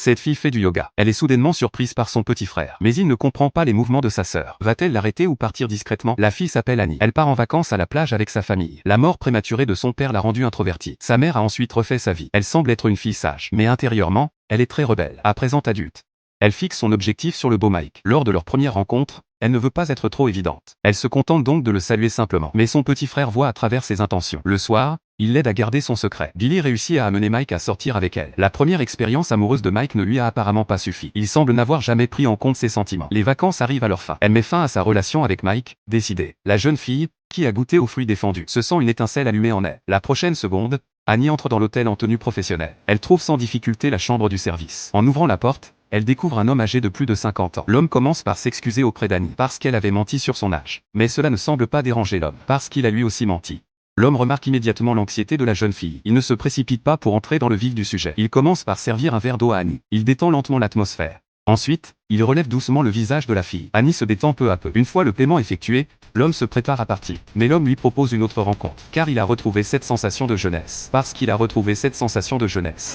Cette fille fait du yoga. Elle est soudainement surprise par son petit frère. Mais il ne comprend pas les mouvements de sa sœur. Va-t-elle l'arrêter ou partir discrètement? La fille s'appelle Annie. Elle part en vacances à la plage avec sa famille. La mort prématurée de son père l'a rendue introvertie. Sa mère a ensuite refait sa vie. Elle semble être une fille sage. Mais intérieurement, elle est très rebelle. À présent adulte, elle fixe son objectif sur le beau Mike. Lors de leur première rencontre, elle ne veut pas être trop évidente. Elle se contente donc de le saluer simplement. Mais son petit frère voit à travers ses intentions. Le soir, il l'aide à garder son secret. Billy réussit à amener Mike à sortir avec elle. La première expérience amoureuse de Mike ne lui a apparemment pas suffi. Il semble n'avoir jamais pris en compte ses sentiments. Les vacances arrivent à leur fin. Elle met fin à sa relation avec Mike, décidée. La jeune fille, qui a goûté aux fruits défendus, se sent une étincelle allumée en elle. La prochaine seconde, Annie entre dans l'hôtel en tenue professionnelle. Elle trouve sans difficulté la chambre du service. En ouvrant la porte, elle découvre un homme âgé de plus de 50 ans. L'homme commence par s'excuser auprès d'Annie parce qu'elle avait menti sur son âge. Mais cela ne semble pas déranger l'homme, parce qu'il a lui aussi menti. L'homme remarque immédiatement l'anxiété de la jeune fille. Il ne se précipite pas pour entrer dans le vif du sujet. Il commence par servir un verre d'eau à Annie. Il détend lentement l'atmosphère. Ensuite, il relève doucement le visage de la fille. Annie se détend peu à peu. Une fois le paiement effectué, l'homme se prépare à partir. Mais l'homme lui propose une autre rencontre. Car il a retrouvé cette sensation de jeunesse. Parce qu'il a retrouvé cette sensation de jeunesse.